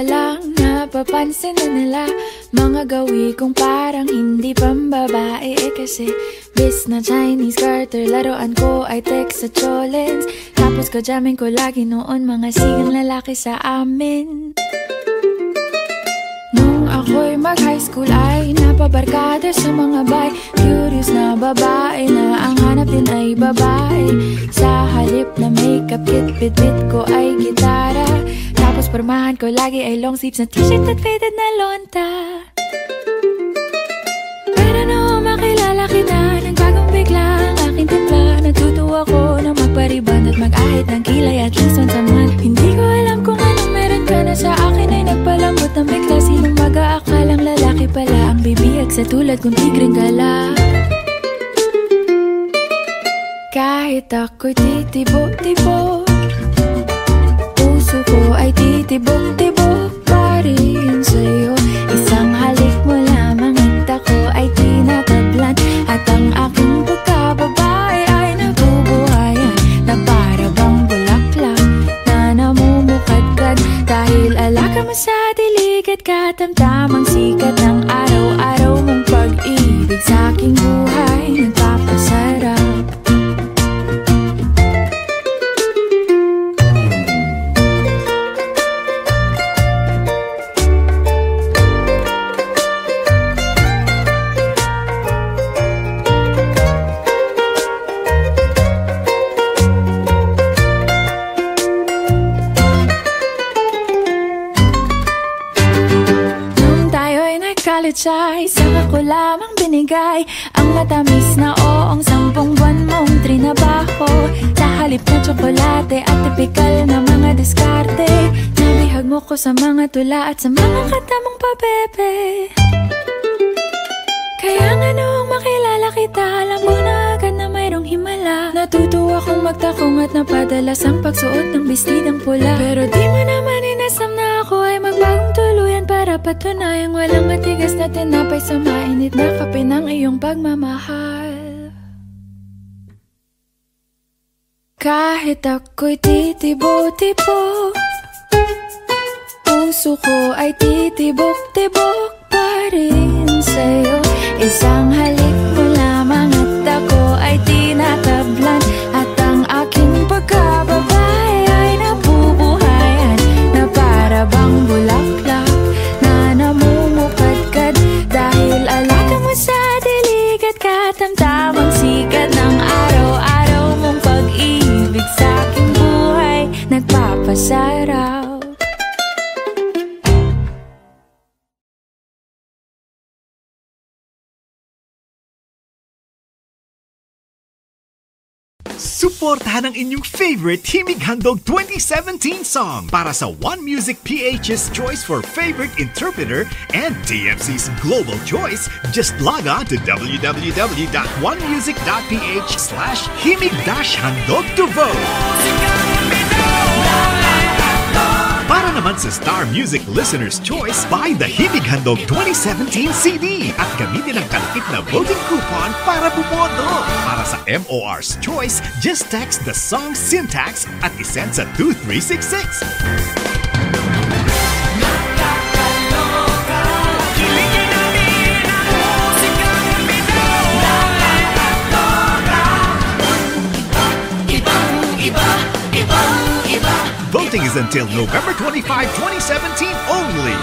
lang napapansin na nila mga gawi kong parang hindi pambabae. Kasi bis na Chinese garter, laruan ko ay text sa cholens. Tapos kajamin ko lagi noon mga sigang lalaki sa amin. Nung ako'y mag-high school ay napabarkada sa mga bay. Curious na babae na ang hanap din ay babae. Sa halip na makeup kit, bit-bit ko ay gitara. Tapos pormahan ko lagi ay long sleeves na t-shirt at faded na lonta. Pero nung makilala kita, nagbagong bigla ang aking timpla. Natutuwa ko na magpariban at mag-ahit ng kilay at least once a month. Hindi ko alam kung anong meron ka na sa akin ay nagpalambot ng bigla. Sinong mag-aakalang lalaki pala ang bibihag sa tulad kong tigring gala. Kahit ako'y titibok-tibok, puso ko ay titibok-tibok pa rin sa'yo. Isang halik mo lamang at ako ay tinatablan. At ang aking pagkababae ay nabubuhayan na para bang bulaklak na namumukadkad. Dahil alaka mo sa dilig at katamtamang sikat ng araw-araw mong pag-ibig sa aking buhay nagpapasarap. Ay saka ko lamang binigay ang matamis na oong 10 buwan mong trinabaho. Sa halip na tsokolate at tipikal na mga diskarte, nabihag mo ko sa mga tula at sa mga katamong pabebe. Kaya nga noong makilala kita, alam mo na agad na mayroong himala. Natutuwa kong magtakong at napadalas ang pagsuot ng bestidang pula. Pero di mo naman inasam na ako ay magbagong tuluyan para patunayang walang matigas na tinapay sa mainit na kape ng iyong pagmamahal. Kahit ako'y titibo-tibo, puso ko ay titibok-tibok pa rin sa'yo. Isang halik mo lamang at ako ay tinatablan. At ang aking pagkababae ay nabubuhayan na para bang bulaklak na namumukadkad. Dahil alaka mo sa dilig at katamtamang sikat ng araw-araw mong pag-ibig sa aking buhay nagpapasarap. Suportahan ang inyong favorite Himig Handog 2017 song para sa One Music PH's choice for favorite interpreter and TFC's global choice. Just log on to www.onemusic.ph/himig-handog to vote. Para naman sa Star Music Listener's Choice, buy the Himig Handog 2017 CD at gamitin ang kalupit na voting coupon para bumoto. Para sa MOR's Choice, just text the song syntax at isend sa 2366. Voting is until November 25, 2017 only.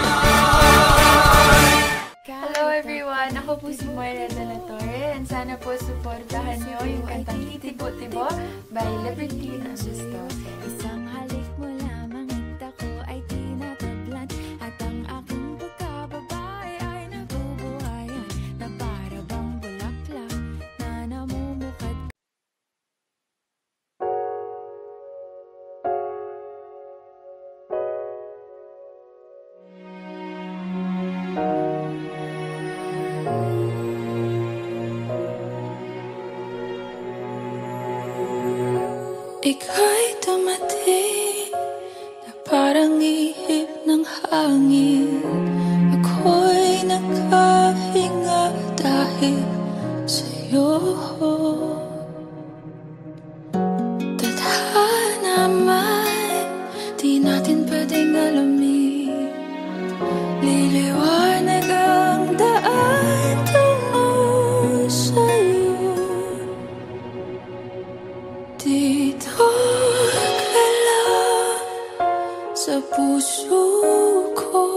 Hello everyone! Ako po si Moira de la Torre and sana po supportahan niyo yung kantang Titibo-Tibo by Libertine Justo. Isang halik mo lamang at ako ay tinatablan. At ang aking pagkababae ay nabubuhayan na para bang bulaklak na namumukad. Ika'y dumating na parang ihip ng hangin. Ako'y nakahinga dahil sa'yo. Tadhana man, di natin pwedeng alamin Dito ka lang sa puso ko,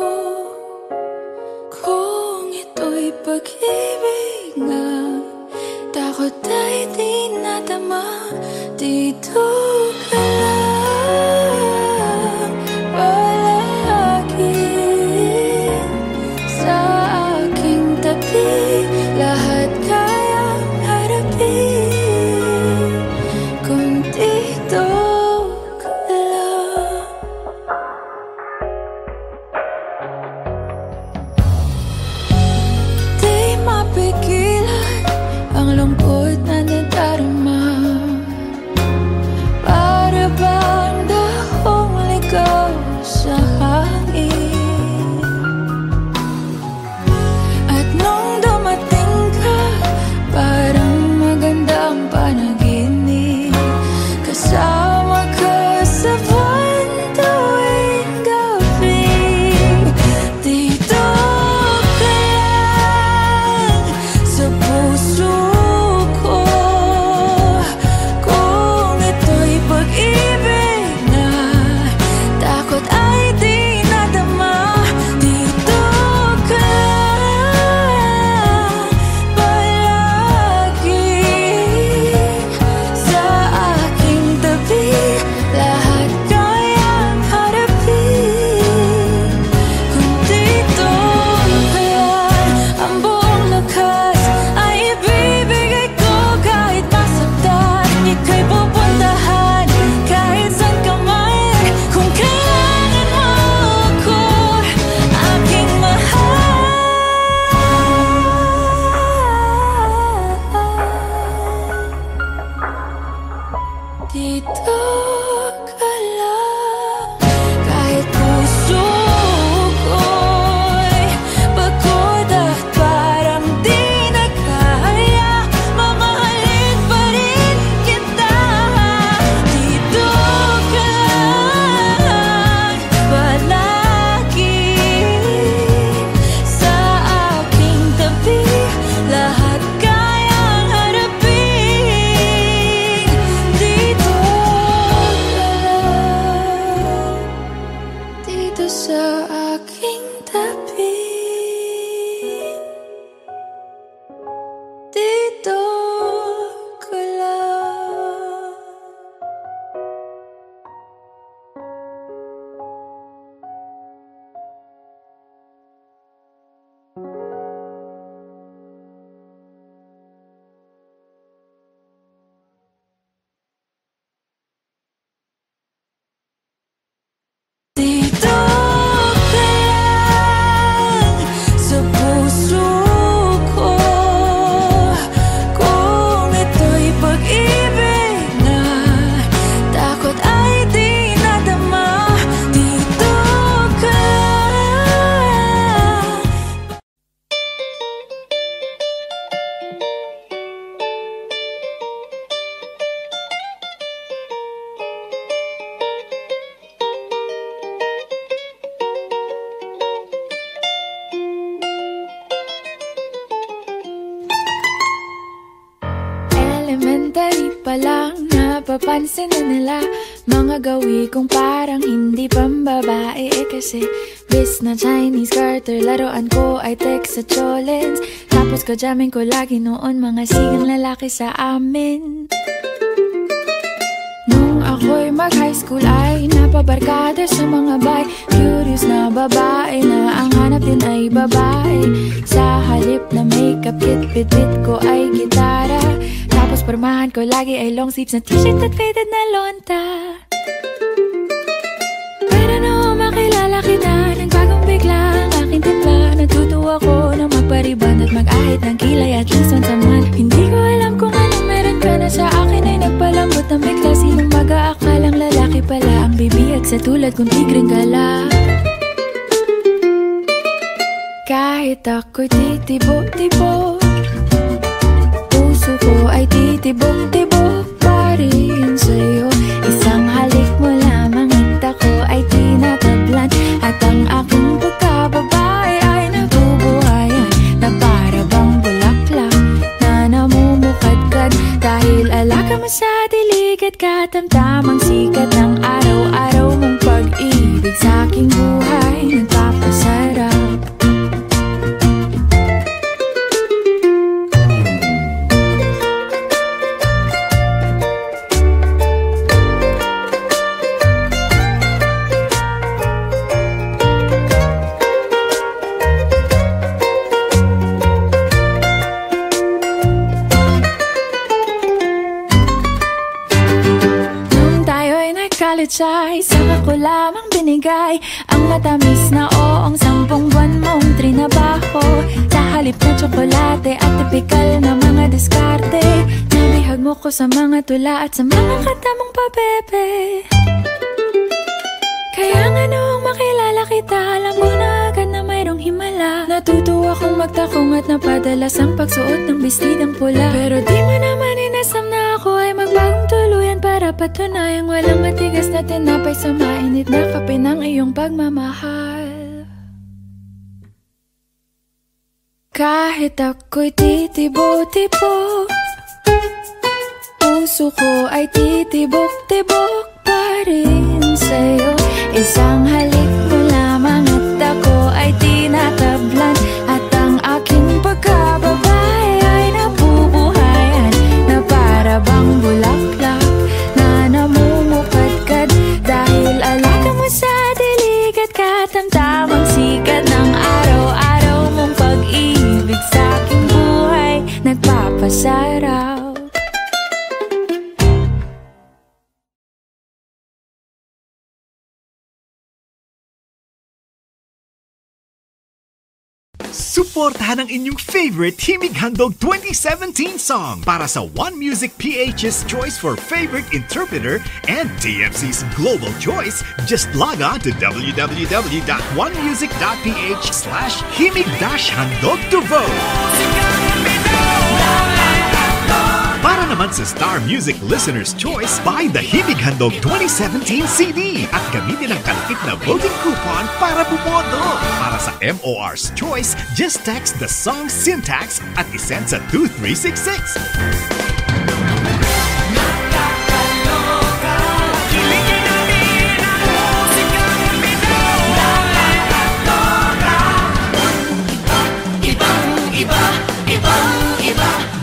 kung ito'y pag-ibig nga, takot ay di nadama. Dito ka lang palagi sa aking tabi, lahat kayang harapin kung dito ka lang. Di mapigilan ang lungkot na nadarama, para bang dahong ligaw sa hangin. At nung dumating ka, parang magandang panaginip, kasama ka sa buwan tuwing gabi. Dito ka lang sa puso ko, kung ito'y pag-ibig na, takot ay di nadama. Dito ka lang palagi sa aking tabi, lahat kayang harapin kung dito ka lang. Ang buong lakas ay ibibigay ko kahit masaktan, ika'y pupuntahan kahit saan ka man. Kung kailangan mo ako, aking mahal, dito ka lang. Kahit puso ko'y pagod at parang di na kaya, mamahalin pa rin kita. Dito ka lang palagi sa aking tabi, lahat kayang harapin. Dito ka lang, dito sa aking tabi, dito ka lang. Dito ka lang sa puso ko, kung ito'y pag-ibig na, takot ay di nadama. Dito ka lang. Elementary pa lang, napapansin na nila mga gawi kong parang hindi pambabae. Kasi bis na Chinese garter, laruan ko ay text sa cholens. Tapos kajamin ko lagi noon mga sigang lalaki sa amin. Nung ako'y mag-high school ay napabarkada sa mga bay, curious na babae na ang hanap din ay babae. Sa halip na makeup kit, bit-bit ko ay gitara. Tapos pormahan ko lagi ay long sleeves na t-shirt at faded na lonta. Pero nung makilala kita, nagbagong bigla ang aking timpla. Natutuwa ko na magpariban at mag-ahit ng kilay at least once a month. Hindi ko alam kung anong meron ka na sa akin ay nagpalambot ng bigla. Sinong mag-aakalang lalaki pala ang bibiyag sa tulad kong tigreng gala. Kahit ako'y titibo-tibo, puso ko ay titibok-tibok pa rin sa'yo. Isang halik mo lamang at ako ay tinatablan, at ang aking pagkababae ay nabubuhayan na para bang bulaklak na namumukadkad. Dahil alaga mo sa dilim dilig at katamtamang sikat ng araw-araw mong pag-ibig sa aking buhay nagpapasarap. Ay, saka ko lamang binigay ang matamis na oong 10 buwan mong trinabaho. Sa halip na tsokolate at tipikal na mga diskarte, nabihag mo ko sa mga tula at sa mga kata mong pabebe. Kaya nga noong makilala kita, alam ko na agad na mayroong himala. Natuto akong magtakong at napadalas ang pagsuot ng bestidang pula. Pero di mo naman inasam na ako ay magbagong tuluyan para patunayang walang matigas na tinapay sa mainit na kape ng iyong pagmamahal. Kahit ako'y titibo-tibo, puso ko ay titibok-tibok pa rin sa'yo. Isang halik mo lamang at ako ay tinatablan, at ang aking pagkababay ay nabubuhayan na para bang bulaklak na namumukadkad. Dahil alaga mo sa dilig at katamtamang sikat ng araw-araw mong pag-ibig sa aking buhay nagpapasarap. Suportahan ang inyong favorite Himig Handog 2017 song para sa One Music PH's choice for favorite interpreter and TFC's global choice. Just log on to www.onemusic.ph/himig-handog to vote. Para naman sa Star Music Listener's Choice, buy the Himig Handog 2017 CD at gamitin ang kalakip na voting coupon para bumoto. Para sa MOR's Choice, just text the song syntax at isend sa 2366.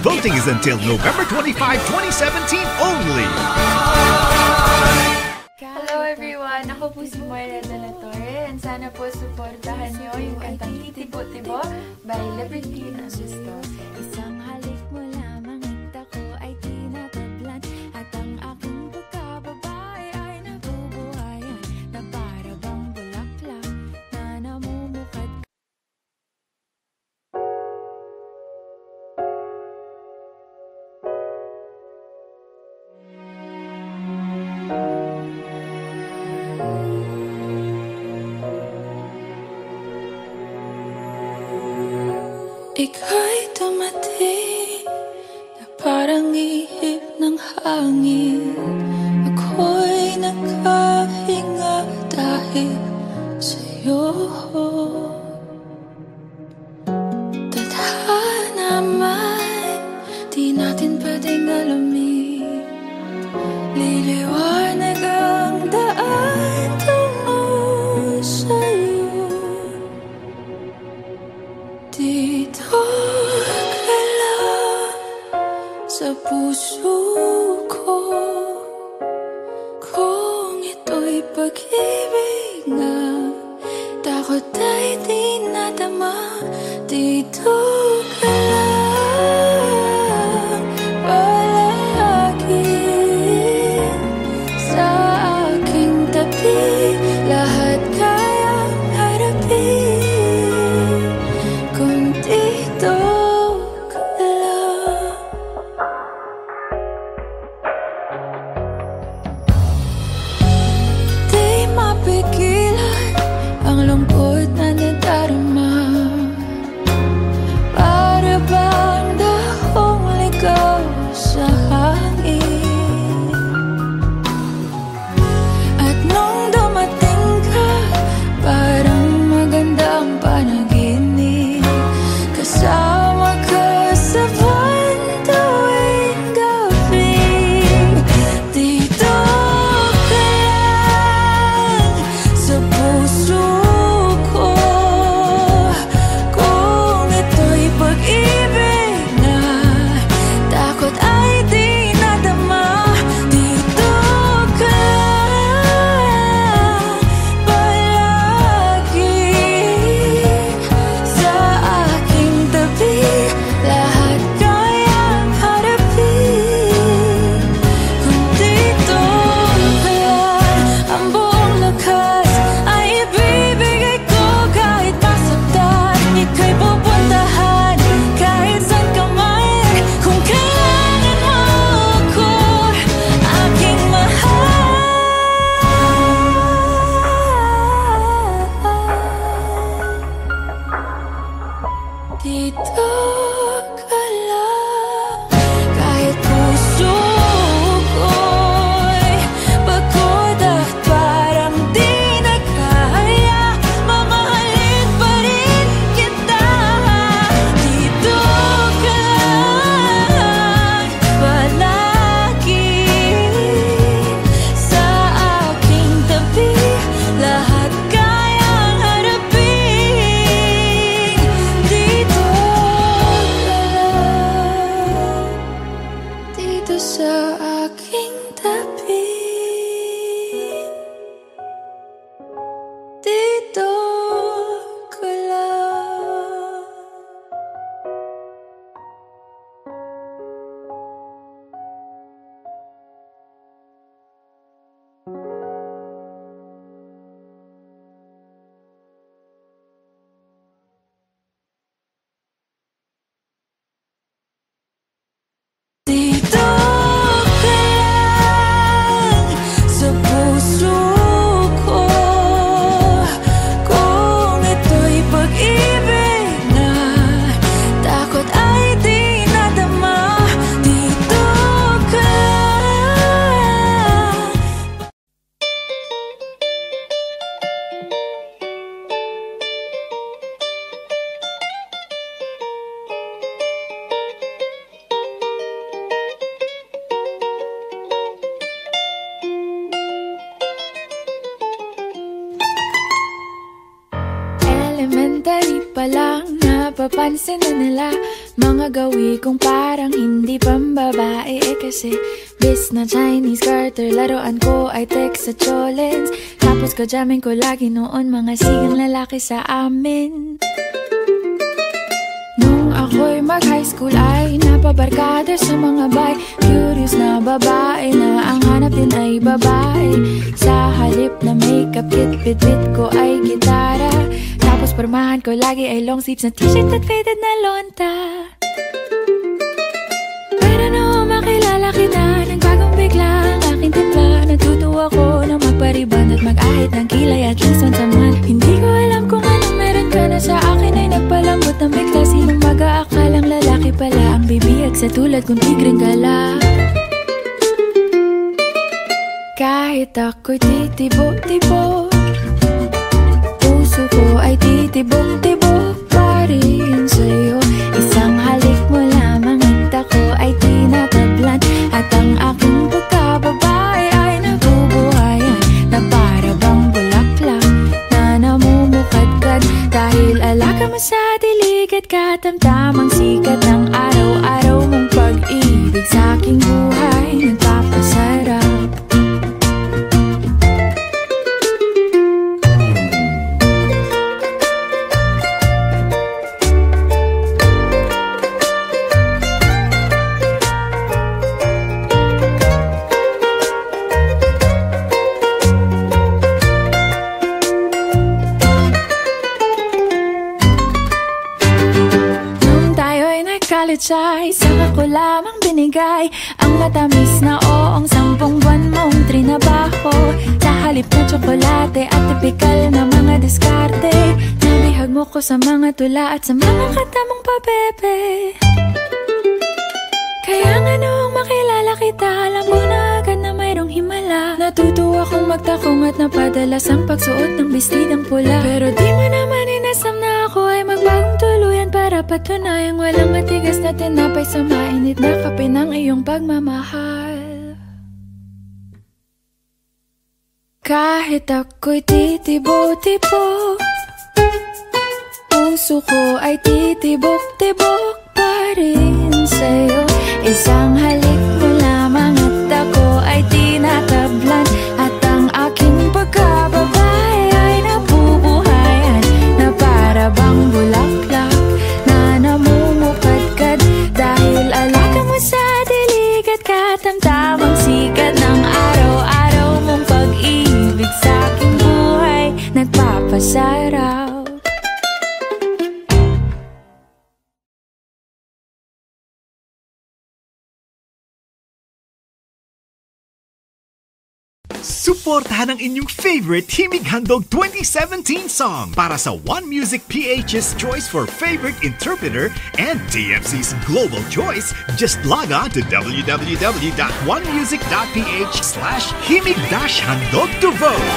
Voting is until November 25, 2017 only. Hello everyone! Ako po si Moira de la Torre, and sana po suportahan niyo yung kantang Titibo-Tibo by Liberty Nasisto. Isang halik mo lamang at ako ay tinatablan, at ang aking pagkababay ay nabubuhayan na para bang bulaklak na namumukad. Ika'y dumating na parang ihip ng hangin. Ako'y nakahinga dahil sa'yo. Tadhana man, di natin pwedeng alamin. Liliwanag ang daan tungo sa'yo. Dito ka lang sa puso ko, kung ito'y pag-ibig nga, takot ay di nadama. Dito ka lang palagi sa aking tabi, lahat kayang harapin kung dito ka lang. Di mapigilan ang lungkot na nadarama, napapansin na nila mga gawi kong parang hindi pambabae. Kasi bis na Chinese Carter, laruan ko ay Texas Cholens. Tapos kajamin ko lagi noon mga sigang lalaki sa amin. Nung ako'y mag-high school ay napabarkada sa mga bay. Curious na babae na ang hanap din ay babae. Sa halip na makeup kit, bit-bit ko ay gitara. Tapos pormahan ko lagi ay long sleeves na t-shirt at faded na lonta. Pero nung makilala kita, nagbagong bigla ang aking timpla. Natutuwa ko na magpariban at mag-ahit ng kilay at least once a month. Hindi ko alam kung anong meron ka na sa akin ay nagpalambot ng bigla. Sinong mag-aakalang lalaki pala ang bibiyag sa tulad kong tigreng gala. Kahit ako'y titibok-tibok, puso ko ay titibok-tibok pa rin sa'yo. Isang halik mo lamang at ako ay tinatablan. At ang aking pagkababae ay nabubuhayan na para bang bulaklak na namumukadkad. Dahil alaka mo sa dilig at katamtamang sikat ng araw-araw mong pag-ibig sa aking buhay nagpapasarap. Ay saka ko lamang binigay ang matamis na oong 10 buwan mong trinabaho. Sa halip na tsokolate at tipikal na mga diskarte, nabihag mo ko sa mga tula at sa mga katamong pabebe. Kaya nga noong makilala kita, alam ko na agad na mayroong himala. Natutuwa kong magtakong at napadalas ang pagsuot ng bestidang pula. Pero di mo naman inasam na ako ay magbagong tuluyan para patunayang walang matigas na tinapay sa mainit na kape ng iyong pagmamahal. Kahit ako'y titibo-tibo, puso ko ay titibok-tibok pa rin sa'yo. Isang halik mo lamang at ako ay tinatablan. At ang aking pagkababae ay nabubuhayan na para bang bulaklak na namumukadkad. Dahil alaka mo sa dilig at katamtamang sikat ng araw-araw mong pag-ibig sa aking buhay nagpapasarap. Suportahan ang inyong favorite Himig Handog 2017 song para sa One Music PH's choice for favorite interpreter and TFC's global choice. Just log on to www.onemusic.ph/himig-handog to vote.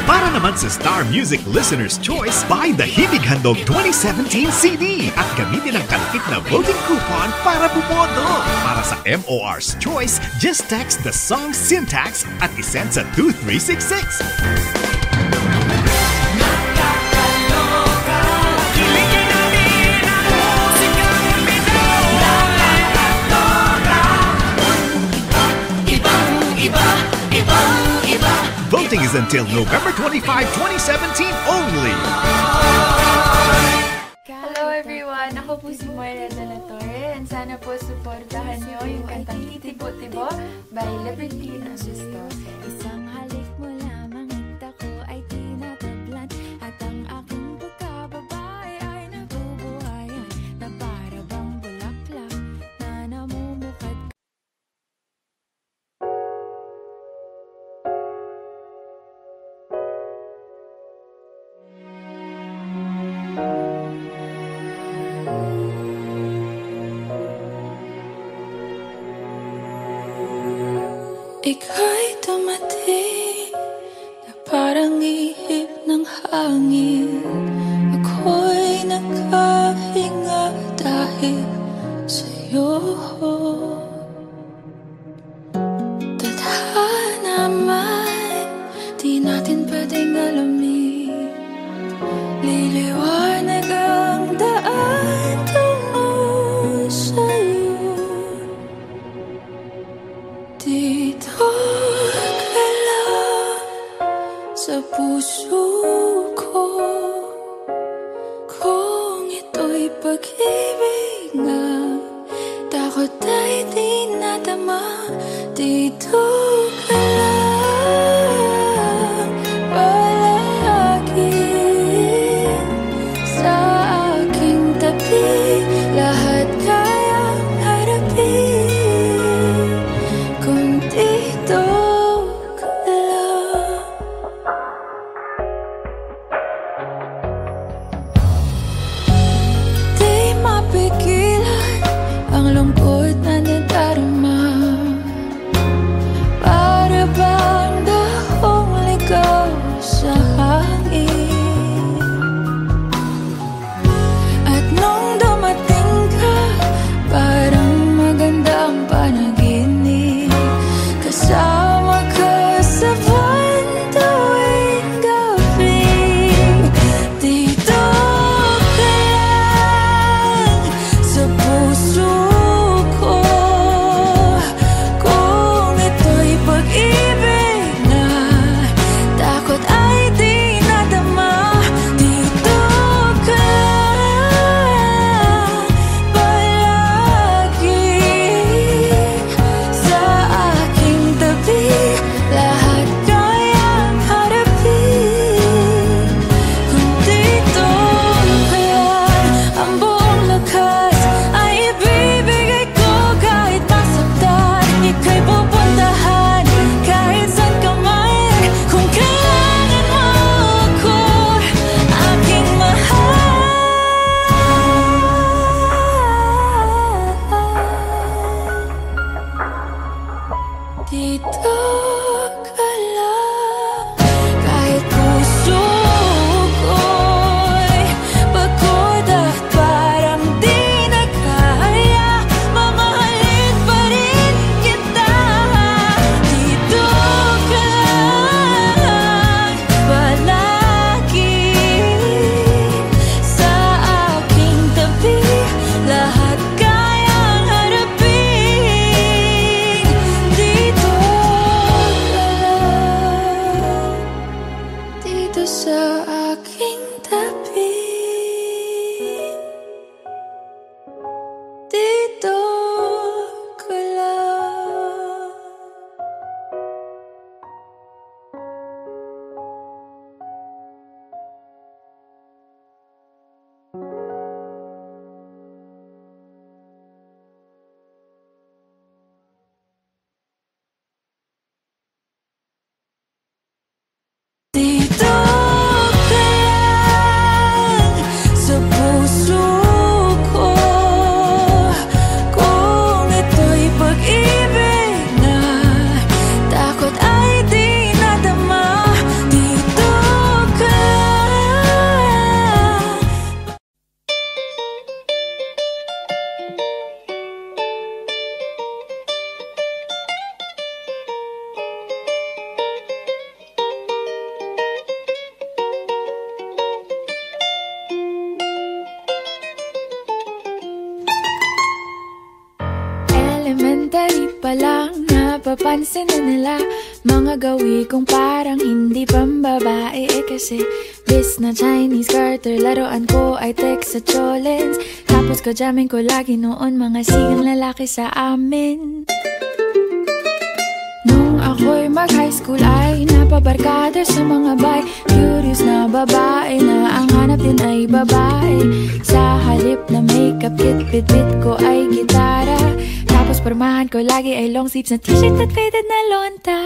Para naman sa Star Music Listener's Choice, buy the Himig Handog 2017 CD at gamitin ang kalakip na voting coupon para bumoto. Para sa MOR's Choice, just text the song syntax at isend sa 2366. Voting is until November 25, 2017 only. Hello everyone! Ako po si Moira de la Torre and sana po supportahan nyo yung kantang Titibo-Tibo by Libertino Sisto. Isang halik mo lamang at ako ay tinatablan. At ang aking pagkababae ay nabubuhayan na para bang bulaklak na namumukad. Ika'y dumating na parang ihip ng hangin. Ako'y nakahinga dahil sa'yo. Tadhana man, di natin pwedeng alamin. Dito ka lang sa puso ko, kung ito'y pag-ibig nga, takot ay di nadama. Dito ka lang palagi sa aking tabi, lahat kayang harapin kung dito ka lang. Di mapigilan ang lungkot na nadarama, para bang dahong ligaw sa hangin. At nung dumating ka, parang magandang panaginip, kasama ka sa buwan tuwing gabi. Dito ka lang sa puso ko, kung ito'y pag-ibig na, takot ay di nadama. Dito ka lang palagi sa aking tabi, lahat kayang harapin kung dito ka lang. Ang buong lakas ay ibibigay ko kahit masaktan, ika'y pupuntahan kahit saan ka man. Kung kailangan mo ako, aking mahal, dito ka lang. Kahit puso ko'y pagod at parang di na kaya, mamahalin pa rin kita. Dito ka lang palagi sa aking tabi, lahat kayang harapin. Dito ka lang, dito sa aking tabi, dito ka lang. Dito ka lang sa puso ko, kung ito'y pag-ibig na, takot ay di nadama. Dito ka lang. Elementary pa lang, napapansin na nila mga gawi kong parang hindi pambabae. Kasi bis na Chinese garter, laruan ko ay text sa cholens. Tapos kajamin ko lagi noon mga sigang lalaki sa amin. Nung ako'y mag-high school ay napabarkada sa mga bay, curious na babae na ang hanap din ay babae. Sa halip na makeup kit, bit-bit ko ay gitara. Tapos pormahan ko lagi ay long sleeves na t-shirt at faded na lonta.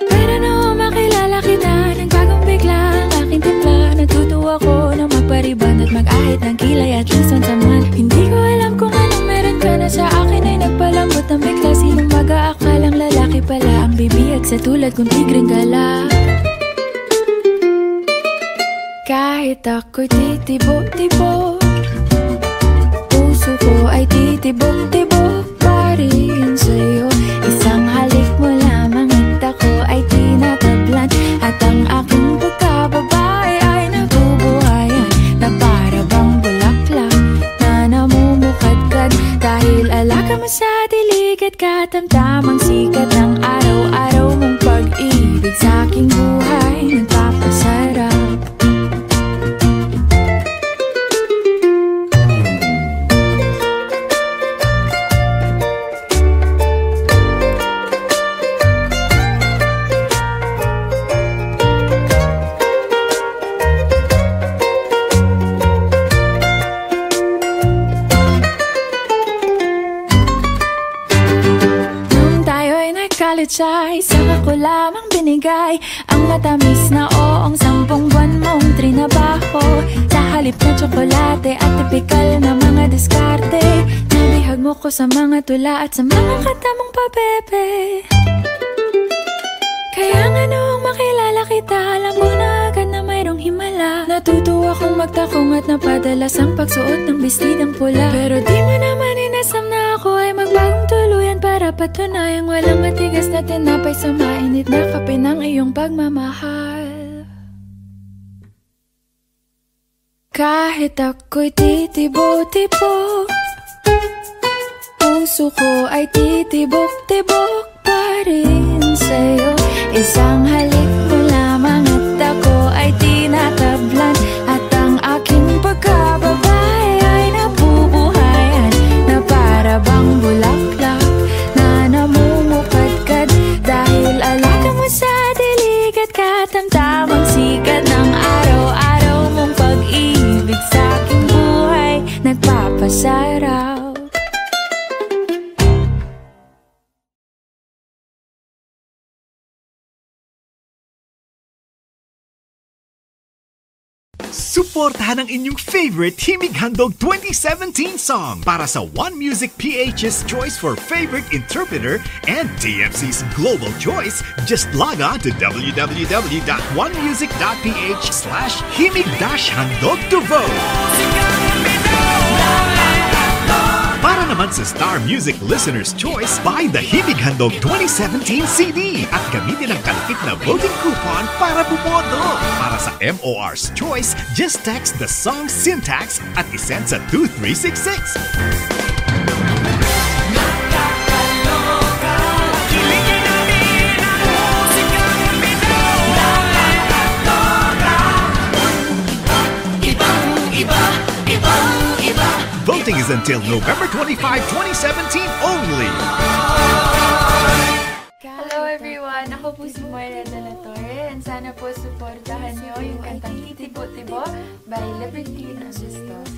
Pero nung makilala kita, nagbagong bigla ang aking timpla. Natutuwa ko na magpariban at mag-ahit ng kilay at least once a month. Hindi ko alam kung anong meron ka na sa akin ay nagpalambot ng bigla. Sinong mag-aakalang lalaki pala ang bibiyag sa tulad kong tigreng gala. Kahit ako'y titibo-tibo, puso ko ay titibok-tibok pa rin sa'yo. Isang halik mo lamang at ako ay tinatablan, at ang aking pagkababae ay nabubuhayan na para bang bulaklak na namumukadkad. Dahil alaga alaga mo sa dilig at katamtamang sikat ng araw-araw mong pag-ibig sa aking buhay nagpapasarap. Ay, saka ko lamang binigay ang matamis na oong 10 buwan mong trinabaho. Sa halip na tsokolate at tipikal na mga diskarte, nabihag mo ko sa mga tula at sa mga kata mong pabebe. Kaya nga noong makilala kita, alam mo na agad na mayroong himala. Natutuwa kong magtakong at napadalas ang pagsuot ng bestidang pula. Pero di mo naman inasam na ako ay magbagong tuluyan para patunayang walang matigas na tinapay sa mainit na kape ng iyong pagmamahal. Kahit ako'y titibok-tibok, puso ko ay titibok-tibok pa rin sa'yo. Isang halik mo lamang at ako ay tinatablan, at ang aking pagkababae ay nabubuhayan na para bang bulaklak na namumukadkad. Dahil alaga mo sa dilig at katamtamang sikat ng araw-araw mong pag-ibig sa aking buhay nagpapasarap. Suportahan ang inyong favorite Himig Handog 2017 song para sa One Music PH's choice for favorite interpreter and TFC's global choice. Just log on to www.onemusic.ph/himig-handog to vote. Para naman sa Star Music Listener's Choice, buy the Himig Handog 2017 CD at gamitin ang kalakip na voting coupon para bumoto. Para sa MOR's Choice, just text the song syntax at isend sa 2366. Voting is until November 25, 2017 only. Hello everyone! Ako po si Moira de la Torre, and sana po supportahan niyo yung kantang Titibo-Tibo by Libertine Sisters.